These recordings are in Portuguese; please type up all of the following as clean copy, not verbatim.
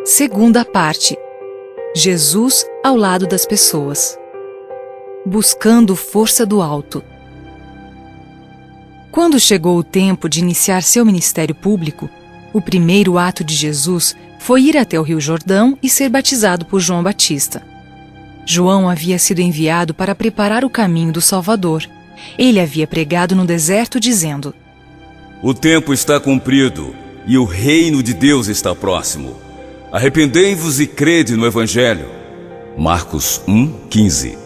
Segunda parte. Jesus ao lado das pessoas. Buscando força do alto. Quando chegou o tempo de iniciar seu ministério público, o primeiro ato de Jesus foi ir até o Rio Jordão e ser batizado por João Batista. João havia sido enviado para preparar o caminho do Salvador. Ele havia pregado no deserto dizendo: O tempo está cumprido e o reino de Deus está próximo. Arrependei-vos e crede no Evangelho. Marcos 1:15.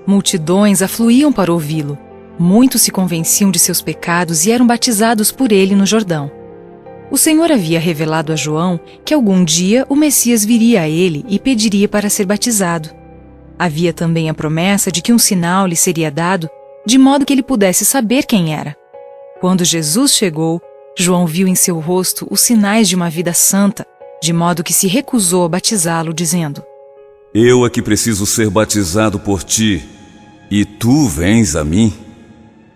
Multidões afluíam para ouvi-lo. Muitos se convenciam de seus pecados e eram batizados por ele no Jordão. O Senhor havia revelado a João que algum dia o Messias viria a ele e pediria para ser batizado. Havia também a promessa de que um sinal lhe seria dado, de modo que ele pudesse saber quem era. Quando Jesus chegou, João viu em seu rosto os sinais de uma vida santa, de modo que se recusou a batizá-lo, dizendo: Eu é que preciso ser batizado por ti, e tu vens a mim?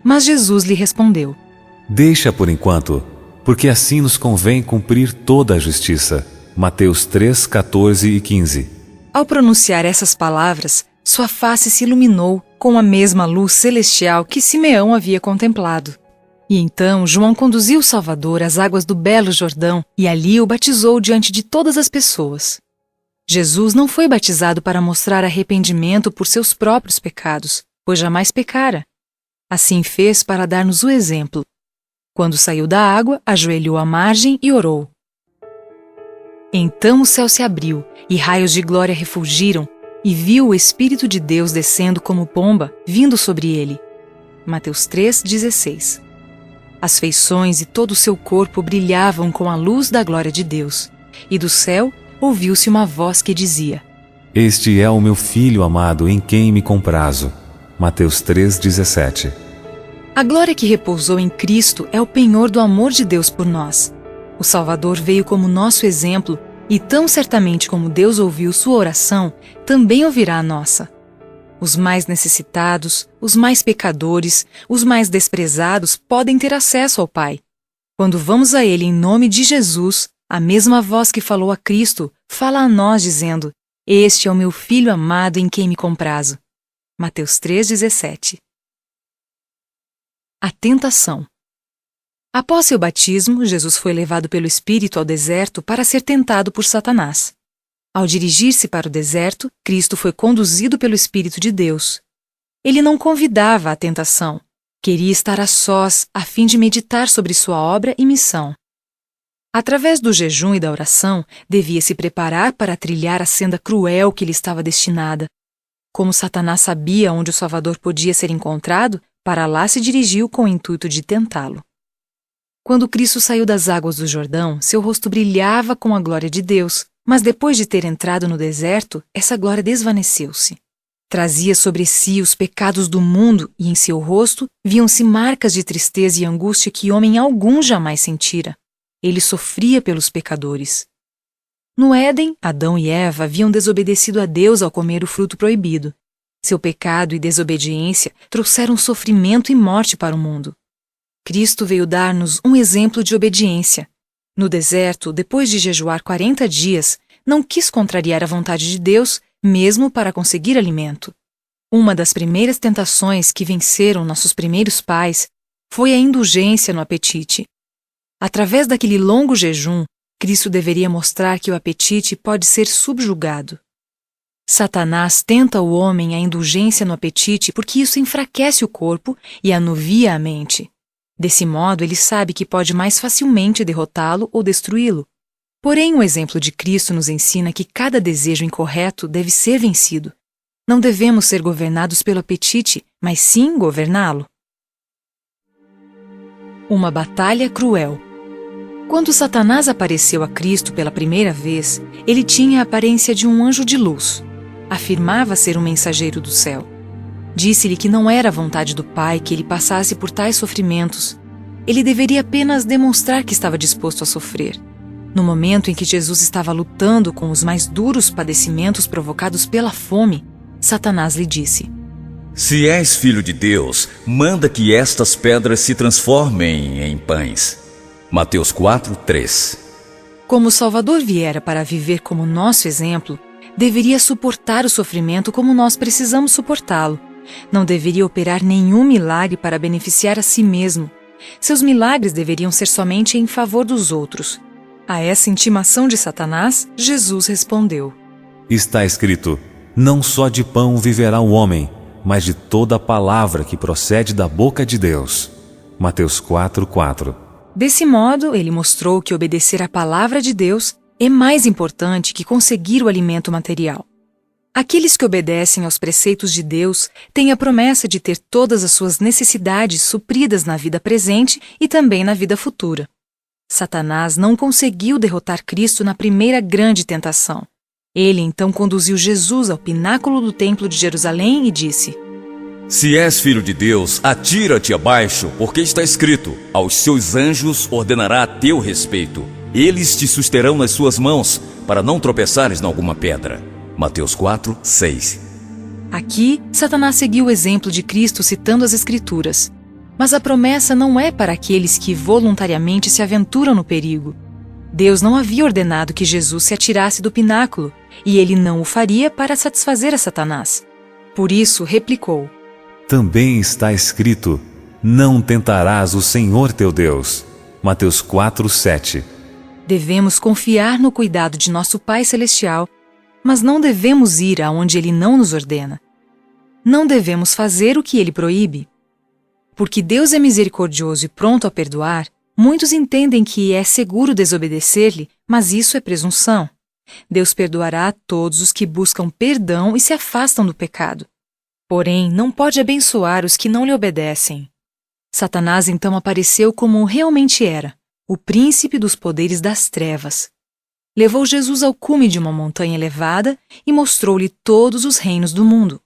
Mas Jesus lhe respondeu: Deixa por enquanto, porque assim nos convém cumprir toda a justiça. Mateus 3:14 e 15. Ao pronunciar essas palavras, sua face se iluminou com a mesma luz celestial que Simeão havia contemplado. E então João conduziu o Salvador às águas do belo Jordão e ali o batizou diante de todas as pessoas. Jesus não foi batizado para mostrar arrependimento por seus próprios pecados, pois jamais pecara. Assim fez para dar-nos o exemplo. Quando saiu da água, ajoelhou à margem e orou. Então o céu se abriu, e raios de glória refulgiram, e viu o Espírito de Deus descendo como pomba, vindo sobre ele. Mateus 3:16. As feições e todo o seu corpo brilhavam com a luz da glória de Deus, e do céu ouviu-se uma voz que dizia: Este é o meu Filho amado, em quem me comprazo. Mateus 3:17. A glória que repousou em Cristo é o penhor do amor de Deus por nós. O Salvador veio como nosso exemplo, e tão certamente como Deus ouviu sua oração, também ouvirá a nossa. Os mais necessitados, os mais pecadores, os mais desprezados podem ter acesso ao Pai. Quando vamos a Ele em nome de Jesus, a mesma voz que falou a Cristo fala a nós dizendo: Este é o meu Filho amado em quem me comprazo. Mateus 3:17. A tentação. Após seu batismo, Jesus foi levado pelo Espírito ao deserto para ser tentado por Satanás. Ao dirigir-se para o deserto, Cristo foi conduzido pelo Espírito de Deus. Ele não convidava a tentação. Queria estar a sós, a fim de meditar sobre sua obra e missão. Através do jejum e da oração, devia se preparar para trilhar a senda cruel que lhe estava destinada. Como Satanás sabia onde o Salvador podia ser encontrado, para lá se dirigiu com o intuito de tentá-lo. Quando Cristo saiu das águas do Jordão, seu rosto brilhava com a glória de Deus, mas depois de ter entrado no deserto, essa glória desvaneceu-se. Trazia sobre si os pecados do mundo e em seu rosto viam-se marcas de tristeza e angústia que homem algum jamais sentira. Ele sofria pelos pecadores. No Éden, Adão e Eva haviam desobedecido a Deus ao comer o fruto proibido. Seu pecado e desobediência trouxeram sofrimento e morte para o mundo. Cristo veio dar-nos um exemplo de obediência. No deserto, depois de jejuar 40 dias, não quis contrariar a vontade de Deus, mesmo para conseguir alimento. Uma das primeiras tentações que venceram nossos primeiros pais foi a indulgência no apetite. Através daquele longo jejum, Cristo deveria mostrar que o apetite pode ser subjugado. Satanás tenta o homem a indulgência no apetite porque isso enfraquece o corpo e anuvia a mente. Desse modo, ele sabe que pode mais facilmente derrotá-lo ou destruí-lo. Porém, o exemplo de Cristo nos ensina que cada desejo incorreto deve ser vencido. Não devemos ser governados pelo apetite, mas sim governá-lo. Uma batalha cruel. Quando Satanás apareceu a Cristo pela primeira vez, ele tinha a aparência de um anjo de luz. Afirmava ser um mensageiro do céu. Disse-lhe que não era a vontade do Pai que ele passasse por tais sofrimentos. Ele deveria apenas demonstrar que estava disposto a sofrer. No momento em que Jesus estava lutando com os mais duros padecimentos provocados pela fome, Satanás lhe disse: Se és filho de Deus, manda que estas pedras se transformem em pães. Mateus 4:3. Como o Salvador viera para viver como nosso exemplo, deveria suportar o sofrimento como nós precisamos suportá-lo. Não deveria operar nenhum milagre para beneficiar a si mesmo. Seus milagres deveriam ser somente em favor dos outros. A essa intimação de Satanás, Jesus respondeu: Está escrito: não só de pão viverá o homem, mas de toda a palavra que procede da boca de Deus. Mateus 4:4. Desse modo, ele mostrou que obedecer à palavra de Deus é mais importante que conseguir o alimento material. Aqueles que obedecem aos preceitos de Deus têm a promessa de ter todas as suas necessidades supridas na vida presente e também na vida futura. Satanás não conseguiu derrotar Cristo na primeira grande tentação. Ele então conduziu Jesus ao pináculo do templo de Jerusalém e disse: Se és filho de Deus, atira-te abaixo, porque está escrito: aos seus anjos ordenará a teu respeito. Eles te susterão nas suas mãos, para não tropeçares em alguma pedra. Mateus 4:6. Aqui, Satanás seguiu o exemplo de Cristo citando as Escrituras. Mas a promessa não é para aqueles que voluntariamente se aventuram no perigo. Deus não havia ordenado que Jesus se atirasse do pináculo, e ele não o faria para satisfazer a Satanás. Por isso, replicou: Também está escrito: não tentarás o Senhor teu Deus. Mateus 4:7. Devemos confiar no cuidado de nosso Pai Celestial, mas não devemos ir aonde Ele não nos ordena. Não devemos fazer o que Ele proíbe. Porque Deus é misericordioso e pronto a perdoar, muitos entendem que é seguro desobedecer-lhe, mas isso é presunção. Deus perdoará a todos os que buscam perdão e se afastam do pecado. Porém, não pode abençoar os que não lhe obedecem. Satanás então apareceu como realmente era, o príncipe dos poderes das trevas. Levou Jesus ao cume de uma montanha elevada e mostrou-lhe todos os reinos do mundo.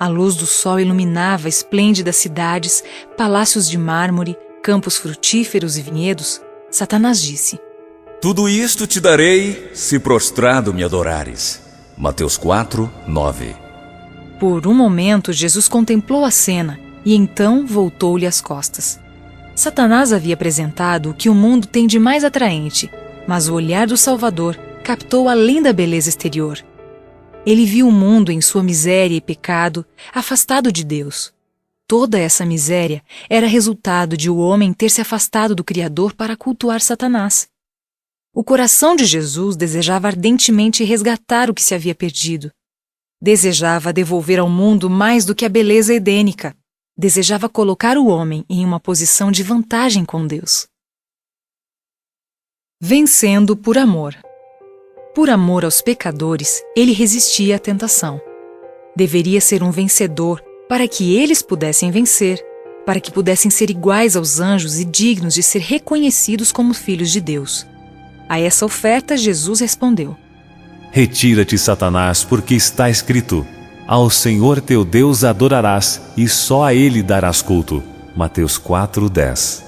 A luz do sol iluminava esplêndidas cidades, palácios de mármore, campos frutíferos e vinhedos. Satanás disse: Tudo isto te darei, se prostrado me adorares. Mateus 4:9. Por um momento, Jesus contemplou a cena e então voltou-lhe as costas. Satanás havia apresentado o que o mundo tem de mais atraente, mas o olhar do Salvador captou além da beleza exterior. Ele viu o mundo em sua miséria e pecado, afastado de Deus. Toda essa miséria era resultado de o homem ter se afastado do Criador para cultuar Satanás. O coração de Jesus desejava ardentemente resgatar o que se havia perdido. Desejava devolver ao mundo mais do que a beleza edênica. Desejava colocar o homem em uma posição de vantagem com Deus. Vencendo por amor. Por amor aos pecadores, ele resistia à tentação. Deveria ser um vencedor para que eles pudessem vencer, para que pudessem ser iguais aos anjos e dignos de ser reconhecidos como filhos de Deus. A essa oferta, Jesus respondeu: Retira-te, Satanás, porque está escrito: ao Senhor teu Deus adorarás, e só a Ele darás culto. Mateus 4:10.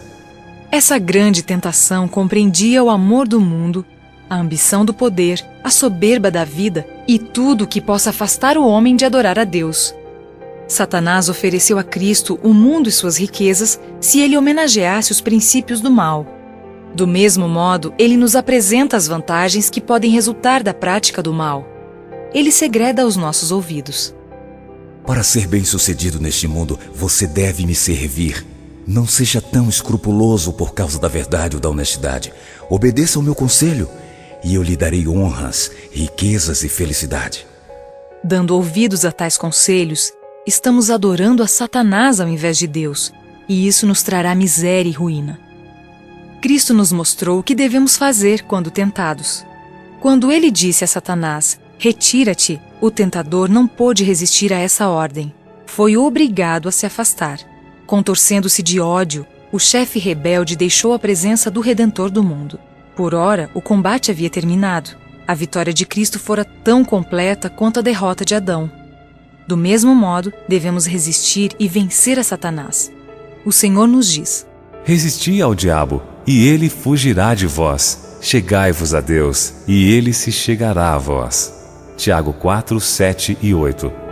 Essa grande tentação compreendia o amor do mundo, a ambição do poder, a soberba da vida e tudo que possa afastar o homem de adorar a Deus. Satanás ofereceu a Cristo o mundo e suas riquezas se ele homenageasse os princípios do mal. Do mesmo modo, ele nos apresenta as vantagens que podem resultar da prática do mal. Ele segreda aos nossos ouvidos. Para ser bem-sucedido neste mundo, você deve me servir. Não seja tão escrupuloso por causa da verdade ou da honestidade. Obedeça ao meu conselho, e eu lhe darei honras, riquezas e felicidade. Dando ouvidos a tais conselhos, estamos adorando a Satanás ao invés de Deus, e isso nos trará miséria e ruína. Cristo nos mostrou o que devemos fazer quando tentados. Quando ele disse a Satanás: retira-te, o tentador não pôde resistir a essa ordem. Foi obrigado a se afastar. Contorcendo-se de ódio, o chefe rebelde deixou a presença do Redentor do mundo. Por ora, o combate havia terminado. A vitória de Cristo fora tão completa quanto a derrota de Adão. Do mesmo modo, devemos resistir e vencer a Satanás. O Senhor nos diz: resisti ao diabo, e ele fugirá de vós. Chegai-vos a Deus, e ele se chegará a vós. Tiago 4, 7 e 8.